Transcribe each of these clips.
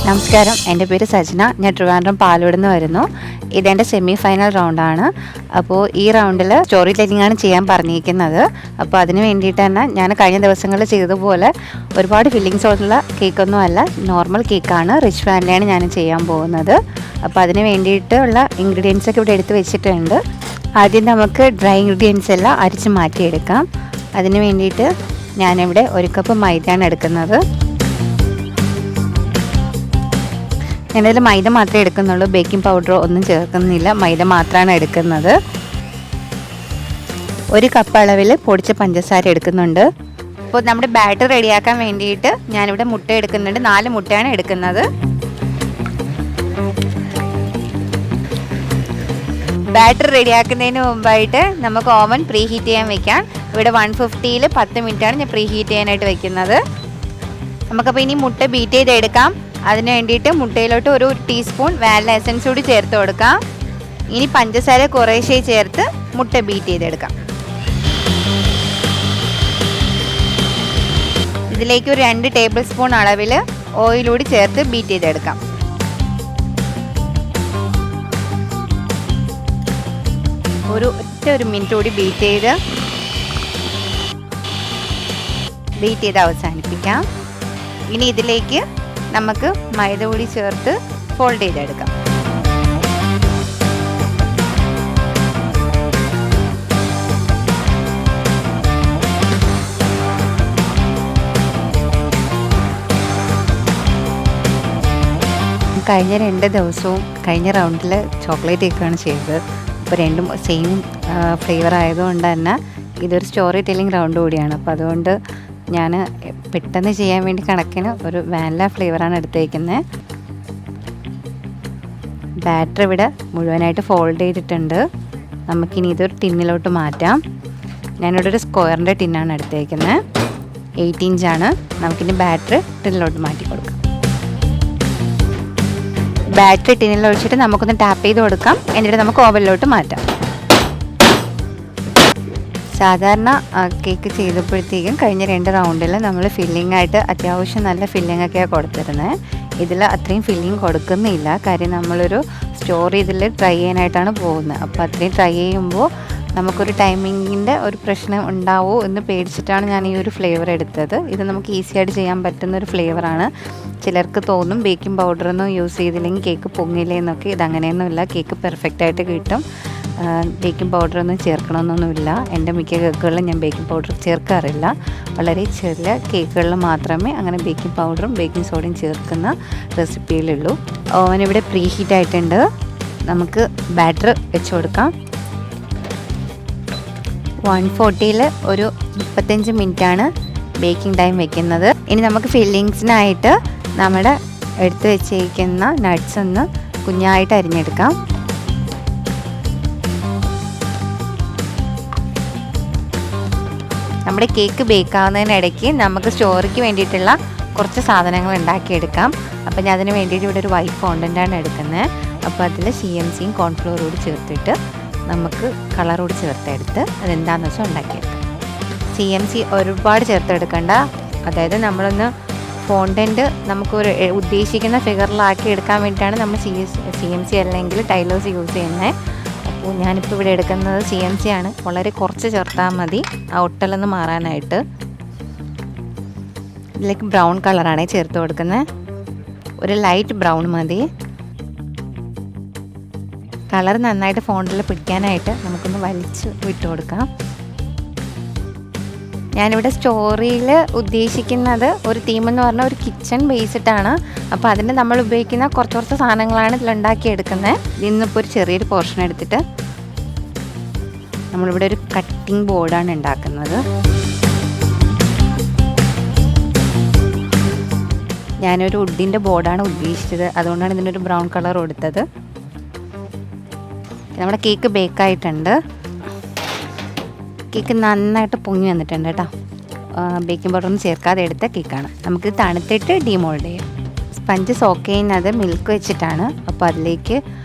നമസ്കാരം, എൻ്റെ പേര് സജ്ന. ഞാൻ ട്രിവാൻഡ്രം പാലോട് നിന്ന് വരുന്നു. ഇതെൻ്റെ സെമി ഫൈനൽ റൗണ്ടാണ്. അപ്പോൾ ഈ റൗണ്ടിൽ സ്റ്റോറി ടെല്ലിംഗ് ആണ് ചെയ്യാൻ പറഞ്ഞിരിക്കുന്നത്. അപ്പോൾ അതിന് വേണ്ടിയിട്ട് തന്നെ ഞാൻ കഴിഞ്ഞ ദിവസങ്ങളിൽ ചെയ്തതുപോലെ ഒരുപാട് ഫില്ലിങ്സ് ഉള്ള കേക്കൊന്നും അല്ല, നോർമൽ കേക്കാണ്. റിച്ച് ഫാമിലിയാണ് ഞാൻ ചെയ്യാൻ പോകുന്നത്. അപ്പോൾ അതിന് വേണ്ടിയിട്ടുള്ള ഇൻഗ്രീഡിയൻസ് ഒക്കെ ഇവിടെ എടുത്ത് വെച്ചിട്ടുണ്ട്. ആദ്യം നമുക്ക് ഡ്രൈ ഇൻഗ്രീഡിയൻസ് എല്ലാം അരിച്ച് മാറ്റിയെടുക്കാം. അതിന് വേണ്ടിയിട്ട് ഞാനിവിടെ 1 കപ്പ് മൈദയാണ് എടുക്കുന്നത്. ഞാനതിൽ മൈദ മാത്രമേ എടുക്കുന്നുള്ളൂ, ബേക്കിംഗ് പൗഡറോ ഒന്നും ചേർക്കുന്നില്ല, മൈദ മാത്രമാണ് എടുക്കുന്നത്. 1 കപ്പ് അളവിൽ പൊടിച്ച പഞ്ചസാര എടുക്കുന്നുണ്ട്. അപ്പോൾ നമ്മുടെ ബാറ്റർ റെഡിയാക്കാൻ വേണ്ടിയിട്ട് ഞാനിവിടെ മുട്ട എടുക്കുന്നുണ്ട്. 4 മുട്ടയാണ് എടുക്കുന്നത്. ബാറ്റർ റെഡിയാക്കുന്നതിന് മുമ്പായിട്ട് നമുക്ക് ഓവൻ പ്രീ ഹീറ്റ് ചെയ്യാൻ വെക്കാം. ഇവിടെ 150-ൽ 10 മിനിറ്റാണ് ഞാൻ പ്രീ ഹീറ്റ് ചെയ്യാനായിട്ട് വെക്കുന്നത്. നമുക്കപ്പോൾ ഇനി മുട്ട ബീറ്റ് ചെയ്തെടുക്കാം. അതിന് വേണ്ടിയിട്ട് മുട്ടയിലോട്ട് 1 ടീസ്പൂൺ വാനില എസൻസ് കൂടി ചേർത്ത് കൊടുക്കാം. ഇനി പഞ്ചസാര കുറേശ്ശെ ചേർത്ത് മുട്ട ബീറ്റ് ചെയ്തെടുക്കാം. ഇതിലേക്ക് 2 ടേബിൾ സ്പൂൺ അളവിൽ ഓയിൽ കൂടി ചേർത്ത് ബീറ്റ് ചെയ്തെടുക്കാം. ഒരു മിനിറ്റ് കൂടി ബീറ്റ് ചെയ്ത് അവസാനിപ്പിക്കാം. ഇനി ഇതിലേക്ക് നമുക്ക് മൈദ കൂടി ചേർത്ത് ഫോൾഡ് ചെയ്തെടുക്കാം. കഴിഞ്ഞ 2 ദിവസവും കഴിഞ്ഞ റൗണ്ടിൽ ചോക്ലേറ്റ് കേക്കാണ് ചെയ്തത്. അപ്പോൾ രണ്ടും സെയിം ഫ്ലേവർ ആയതുകൊണ്ട് തന്നെ ഇതൊരു സ്റ്റോറി ടെല്ലിംഗ് റൗണ്ട് കൂടിയാണ്. അപ്പോൾ അതുകൊണ്ട് ഞാൻ പെട്ടെന്ന് ചെയ്യാൻ വേണ്ടി കണക്കിന് ഒരു വാനില ഫ്ലേവറാണ് എടുത്തേക്കുന്നത്. ബാറ്റർ ഇവിടെ മുഴുവനായിട്ട് ഫോൾഡ് ചെയ്തിട്ടുണ്ട്. നമുക്കിനി ഇതൊരു ടിന്നിലോട്ട് മാറ്റാം. ഞാനിവിടെ ഒരു സ്ക്വയറിൻ്റെ ടിന്നാണ് എടുത്തേക്കുന്നത്. 8 ഇഞ്ചാണ്. നമുക്കിനി ബാറ്റർ ടിന്നിലോട്ട് മാറ്റി കൊടുക്കാം. ബാറ്ററി ടിന്നിൽ ഒഴിച്ചിട്ട് നമുക്കൊന്ന് ടാപ്പ് ചെയ്ത് കൊടുക്കാം. എന്നിട്ട് നമുക്ക് ഓവനിലോട്ട് മാറ്റാം. സാധാരണ കേക്ക് ചെയ്തപ്പോഴത്തേക്കും കഴിഞ്ഞ 2 റൗണ്ടിൽ നമ്മൾ ഫില്ലിംഗ് ആയിട്ട് അത്യാവശ്യം നല്ല ഫില്ലിംഗ് ഒക്കെയാണ് കൊടുത്തിരുന്നത്. ഇതിൽ അത്രയും ഫില്ലിംഗ് കൊടുക്കുന്നില്ല. കാര്യം നമ്മളൊരു സ്റ്റോർ ഇതിൽ ട്രൈ ചെയ്യാനായിട്ടാണ് പോകുന്നത്. അപ്പോൾ അത്രയും ട്രൈ ചെയ്യുമ്പോൾ നമുക്കൊരു ടൈമിങ്ങിൻ്റെ ഒരു പ്രശ്നം ഉണ്ടാവുമോ എന്ന് പേടിച്ചിട്ടാണ് ഞാൻ ഈ ഒരു ഫ്ലേവർ എടുത്തത്. ഇത് നമുക്ക് ഈസി ആയിട്ട് ചെയ്യാൻ പറ്റുന്നൊരു ഫ്ലേവറാണ്. ചിലർക്ക് തോന്നും ബേക്കിംഗ് പൗഡറൊന്നും യൂസ് ചെയ്തില്ലെങ്കിൽ കേക്ക് പൊങ്ങില്ലേ എന്നൊക്കെ. ഇതങ്ങനെയൊന്നുമില്ല, കേക്ക് പെർഫെക്റ്റായിട്ട് കിട്ടും. ബേക്കിംഗ് പൗഡറൊന്നും ചേർക്കണമെന്നൊന്നുമില്ല. എൻ്റെ മിക്ക കേക്കുകളിലും ഞാൻ ബേക്കിംഗ് പൗഡർ ചേർക്കാറില്ല. വളരെ ചെറിയ കേക്കുകളിൽ മാത്രമേ അങ്ങനെ ബേക്കിംഗ് പൗഡറും ബേക്കിംഗ് സോഡയും ചേർക്കുന്ന റെസിപ്പിയിലുള്ളൂ. ഓവൻ ഇവിടെ പ്രീ ഹീറ്റ് ആയിട്ടുണ്ട്. നമുക്ക് ബാറ്റർ വെച്ച് കൊടുക്കാം. 140-ൽ ഒരു 35 മിനിറ്റാണ് ബേക്കിംഗ് ടൈം വെക്കുന്നത്. ഇനി നമുക്ക് ഫില്ലിങ്സിനായിട്ട് നമ്മുടെ എടുത്ത് വെച്ചിരിക്കുന്ന നട്ട്സ് ഒന്ന് കുഞ്ഞായിട്ട് അരിഞ്ഞെടുക്കാം. നമ്മുടെ കേക്ക് ബേക്കാവുന്നതിനിടയ്ക്ക് നമുക്ക് സ്റ്റോറിക്ക് വേണ്ടിയിട്ടുള്ള കുറച്ച് സാധനങ്ങൾ ഉണ്ടാക്കിയെടുക്കാം. അപ്പോൾ ഞാൻ അതിന് വേണ്ടിയിട്ട് ഇവിടെ ഒരു വൈറ്റ് ഫോണ്ടൻ്റാണ് എടുക്കുന്നത്. അപ്പോൾ അതിൽ CMCയും കോൺഫ്ലോർ കൂടി ചേർത്തിട്ട് നമുക്ക് കളർ കൂടി ചേർത്തെടുത്ത് അതെന്താണെന്ന് വെച്ചാൽ ഉണ്ടാക്കിയെടുക്കാം. CMC ഒരുപാട് ചേർത്തെടുക്കണ്ട. അതായത് നമ്മളൊന്ന് ഫോണ്ടൻറ്റ് നമുക്കൊരു ഉദ്ദേശിക്കുന്ന ഫിഗറിലാക്കി എടുക്കാൻ വേണ്ടിയിട്ടാണ് നമ്മൾ CMC അല്ലെങ്കിൽ ടൈലേഴ്സ് യൂസ് ചെയ്യുന്നത്. അപ്പോൾ ഞാനിപ്പോൾ ഇവിടെ എടുക്കുന്നത് CMC ആണ്. വളരെ കുറച്ച് ചേർത്താൽ മതി ആ ഒട്ടലൊന്ന് മാറാനായിട്ട്. ഇതിലേക്ക് ബ്രൗൺ കളറാണ് ചേർത്ത് കൊടുക്കുന്നത്. ഒരു ലൈറ്റ് ബ്രൗൺ മതി. കളർ നന്നായിട്ട് ഫോണ്ടിൽ പിടിക്കാനായിട്ട് നമുക്കൊന്ന് വലിച്ച് വിട്ട് കൊടുക്കാം. ഞാനിവിടെ സ്റ്റോറിയിൽ ഉദ്ദേശിക്കുന്നത് ഒരു തീമെന്ന് പറഞ്ഞാൽ ഒരു കിച്ചൺ ബേസ്ഡാണ്. അപ്പോൾ അതിന് നമ്മൾ ഉപയോഗിക്കുന്ന കുറച്ച് സാധനങ്ങളാണ് ഇതിലുണ്ടാക്കിയെടുക്കുന്നത്. ഇന്നിപ്പോൾ ഒരു ചെറിയൊരു പോർഷൻ എടുത്തിട്ട് നമ്മളിവിടെ ഒരു കട്ടിംഗ് ബോർഡാണ് ഉണ്ടാക്കുന്നത്. ഞാനൊരു വുഡിൻ്റെ ബോർഡാണ് ഉദ്ദേശിച്ചത്, അതുകൊണ്ടാണ് ഇതിനൊരു ബ്രൗൺ കളർ കൊടുത്തത്. നമ്മുടെ കേക്ക് ബേക്കായിട്ടുണ്ട്. കേക്ക് നന്നായിട്ട് പൊങ്ങി വന്നിട്ടുണ്ട് കേട്ടോ. ബേക്കിംഗ് പൗഡറൊന്നും ചേർക്കാതെ എടുത്ത കേക്കാണ്. നമുക്ക് തണുത്തിട്ട് ഡീമോൾഡ് ചെയ്യാം. സ്പഞ്ച് സോക്ക് ചെയ്യുന്നത് മിൽക്ക് വെച്ചിട്ടാണ്. അപ്പോൾ അതിലേക്ക്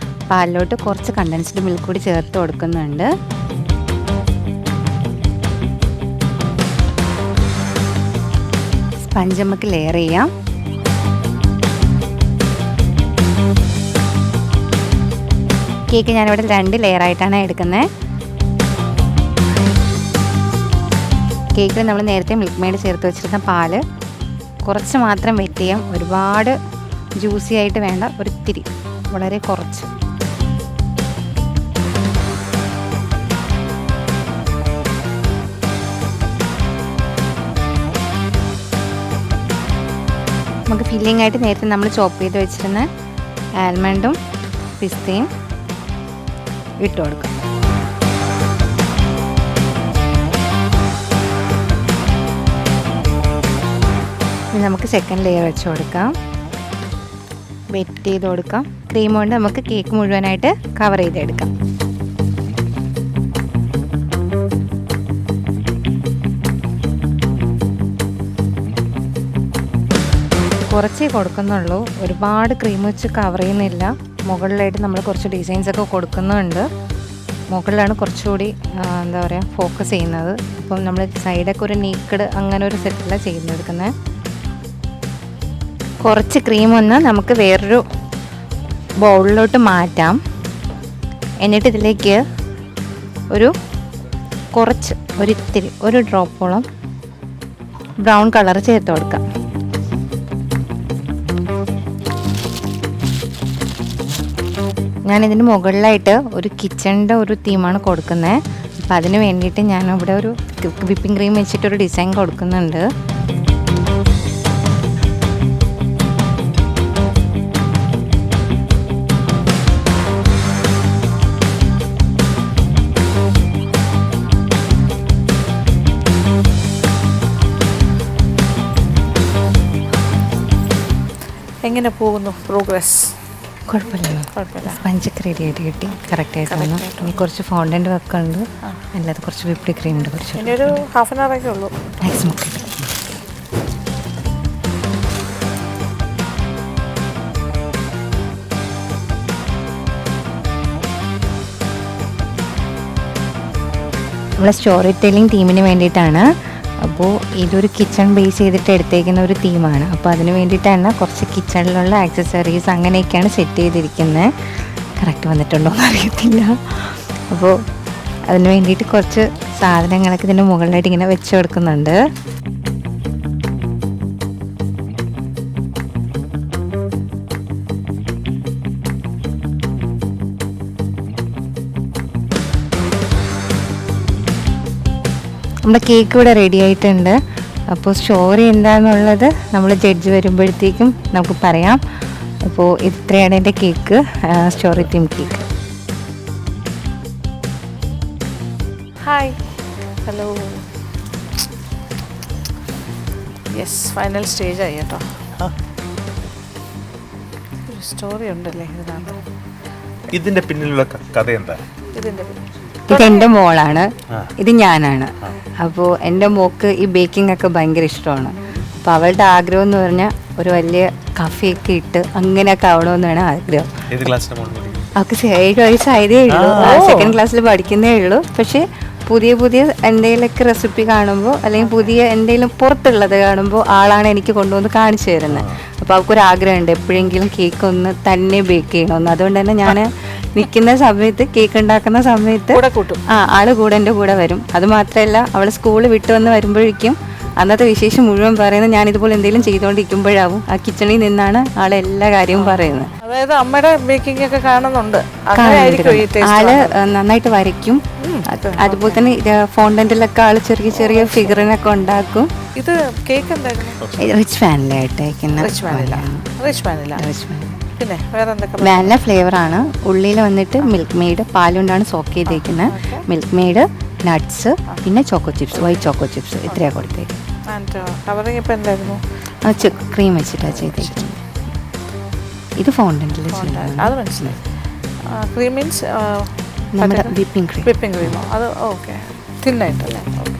പാലിലോട്ട് കുറച്ച് കണ്ടൻസ്ഡ് മിൽക്ക് കൂടി ചേർത്ത് കൊടുക്കുന്നുണ്ട്. സ്പഞ്ച് നമുക്ക് ലെയർ ചെയ്യാം. കേക്ക് ഞാനിവിടെ 2 ലെയറായിട്ടാണ് എടുക്കുന്നത്. കേക്കിൽ നമ്മൾ നേരത്തെ മിൽക്ക് മെയ്ഡ് ചേർത്ത് വെച്ചിരുന്ന പാല് കുറച്ച് മാത്രം വെറ്റ് ചെയ്യാം. ഒരുപാട് ജ്യൂസി ആയിട്ട് വേണ്ട, ഒരിത്തിരി, വളരെ കുറച്ച്. നമുക്ക് ഫില്ലിംഗ് ആയിട്ട് നേരത്തെ നമ്മൾ ചോപ്പ് ചെയ്ത് വെച്ചിരുന്ന ആൽമണ്ടും പിസ്തയും ഇട്ട് കൊടുക്കാം. ഇനി നമുക്ക് സെക്കൻഡ് ലെയർ വെച്ച് കൊടുക്കാം. വെറ്റ് ചെയ്ത് കൊടുക്കാം. ക്രീം കൊണ്ട് നമുക്ക് കേക്ക് മുഴുവനായിട്ട് കവർ ചെയ്തെടുക്കാം. കുറച്ചേ കൊടുക്കുന്നുള്ളൂ, ഒരുപാട് ക്രീം വെച്ച് കവർ ചെയ്യുന്നില്ല. മുകളിലായിട്ട് നമ്മൾ കുറച്ച് ഡിസൈൻസൊക്കെ കൊടുക്കുന്നുണ്ട്. മുകളിലാണ് കുറച്ചുകൂടി എന്താ പറയുക ഫോക്കസ് ചെയ്യുന്നത്. അപ്പം നമ്മൾ സൈഡൊക്കെ ഒരു നീക്കഡ് അങ്ങനെ ഒരു സെറ്റിലാണ് ചെയ്തെടുക്കുന്നത്. കുറച്ച് ക്രീം ഒന്ന് നമുക്ക് വേറൊരു ബൗളിലോട്ട് മാറ്റാം. എന്നിട്ട് ഇതിലേക്ക് ഒരിത്തിരി ഒരു ഡ്രോപ്പോളം ബ്രൗൺ കളർ ചേർത്ത് കൊടുക്കാം. ഞാനിതിന് മുകളിലായിട്ട് ഒരു കിച്ചണിൻ്റെ ഒരു തീമാണ് കൊടുക്കുന്നത്. അപ്പോൾ അതിന് വേണ്ടിയിട്ട് ഞാനിവിടെ ഒരു വിപ്പിംഗ് ക്രീം വെച്ചിട്ടൊരു ഡിസൈൻ കൊടുക്കുന്നുണ്ട്. എങ്ങനെ പോകുന്നു പ്രോഗ്രസ്? കുഴപ്പമില്ല, സ്പഞ്ചൊക്കെ റെഡി ആയിട്ട് കിട്ടി, കറക്റ്റായിട്ട് വന്നു. ഇനി കുറച്ച് ഫോണ്ടൻ്റ് വർക്ക് ഉണ്ട്, അല്ലാതെ കുറച്ച് വിപ്പിംഗ് ക്രീം ഉണ്ട്. കുറച്ച് ഇനി ഒരു ഹാഫ് ആൻ അവർ ഒക്കെ ഉള്ളൂ മാക്സിമം. നമ്മളെ സ്റ്റോറി ടെല്ലിംഗ് ടീമിന് വേണ്ടിയിട്ടാണ്. അപ്പോൾ ഇതൊരു കിച്ചൺ ബേസ് ചെയ്തിട്ട് എടുത്തേക്കുന്ന ഒരു തീമാണ്. അപ്പോൾ അതിന് വേണ്ടിയിട്ടാണ് കുറച്ച് കിച്ചണിലുള്ള ആക്സസറീസ് അങ്ങനെയൊക്കെയാണ് സെറ്റ് ചെയ്തിരിക്കുന്നത്. കറക്റ്റ് വന്നിട്ടുണ്ടോ എന്ന് അറിയത്തില്ല. അപ്പോൾ അതിന് വേണ്ടിയിട്ട് കുറച്ച് സാധനങ്ങളൊക്കെ ഇതിൻ്റെ മുകളിലായിട്ട് ഇങ്ങനെ വെച്ച് കൊടുക്കുന്നുണ്ട്. നമ്മുടെ കേക്ക് ഇവിടെ റെഡി ആയിട്ടുണ്ട്. അപ്പോൾ സ്റ്റോറി എന്താണെന്നുള്ളത് നമ്മൾ ജഡ്ജ് വരുമ്പോഴത്തേക്കും നമുക്ക് പറയാം. അപ്പോൾ ഇത്രയാണ് എൻ്റെ cake, story theme cake. Hi, hello. Yes, final stage ആയി കേട്ടോ. ഒരു സ്റ്റോറി ഉണ്ടല്ലേ ഇതിനകത്ത്. ഇതിൻ്റെ പിന്നിലുള്ള കഥ എന്താ? ഇതിൻ്റെ പിന്നിൽ ഇതെൻ്റെ മോളാണ്, ഇത് ഞാനാണ്. അപ്പോൾ എൻ്റെ മോൾക്ക് ഈ ബേക്കിംഗ് ഒക്കെ ഭയങ്കര ഇഷ്ടമാണ്. അപ്പോൾ അവളുടെ ആഗ്രഹം എന്ന് പറഞ്ഞാൽ ഒരു വലിയ കഫയൊക്കെ ഇട്ട് അങ്ങനെയൊക്കെ ആവണമെന്നാണ് ആഗ്രഹം. അവൾക്ക് 7 വയസ്സായതേ ഉള്ളൂ, 2nd ക്ലാസ്സിൽ പഠിക്കുന്നേ ഉള്ളൂ. പക്ഷേ പുതിയ എന്തെങ്കിലുമൊക്കെ റെസിപ്പി കാണുമ്പോൾ അല്ലെങ്കിൽ പുതിയ എന്തെങ്കിലും പുറത്തുള്ളത് കാണുമ്പോൾ ആളാണ് എനിക്ക് കൊണ്ടുവന്ന് കാണിച്ചു തരുന്നത്. അപ്പോൾ അവൾക്കൊരാഗ്രഹമുണ്ട് എപ്പോഴെങ്കിലും കേക്ക് ഒന്ന് തന്നെ ബേക്ക് ചെയ്യണമെന്ന്. അതുകൊണ്ട് തന്നെ ഞാൻ നിൽക്കുന്ന സമയത്ത്, കേക്ക് ഉണ്ടാക്കുന്ന സമയത്ത് ആള് കൂടെ എൻ്റെ കൂടെ വരും. അത് മാത്രമല്ല, അവൾ സ്കൂൾ വിട്ട് വന്ന് വരുമ്പോഴേക്കും അന്നത്തെ വിശേഷം മുഴുവൻ പറയുന്നത് ഞാൻ ഇതുപോലെ എന്തെങ്കിലും ചെയ്തുകൊണ്ടിരിക്കുമ്പോഴാവും. ആ കിച്ചണിൽ നിന്നാണ് ആളെ എല്ലാ കാര്യവും പറയുന്നത്. അതായത് അമ്മയുടെ ബേക്കിംഗ് ഒക്കെ കാണുന്നുണ്ട്. ആള് നന്നായിട്ട് വരയ്ക്കും. അതുപോലെ തന്നെ ഫോണ്ടന്റിലൊക്കെ ആള് ചെറിയ ഫിഗറിനൊക്കെ ഉണ്ടാക്കും. ഇത് കേക്ക് എന്തായിരുന്നു? റിച്ച് ഫാനിലായിട്ട് അയക്കുന്ന പിന്നെ വേറെ എന്തൊക്കെ? വാനില ഫ്ലേവർ ആണ്. ഉള്ളിൽ വന്നിട്ട് മിൽക്ക് മെയ്ഡ് പാലുകൊണ്ടാണ് സോക്ക് ചെയ്തേക്കുന്നത്. മിൽക്ക് മെയ്ഡ്, നട്ട്സ്, പിന്നെ choco chips, white choco chips, ഇത്രയാണ് കൊടുത്തേക്കുന്നത്. ക്രീം വെച്ചിട്ടാണ് ചെയ്തേക്കുന്നത്. ഇത് ഫോണ്ടന്റിൽ അത് മനസ്സിലായി. ക്രീം മീൻസ് നമ്മുടെ വിപ്പിംഗ് ക്രീം. അത് ഓക്കെ, തിന്നായിട്ടല്ലേ? ഓക്കെ.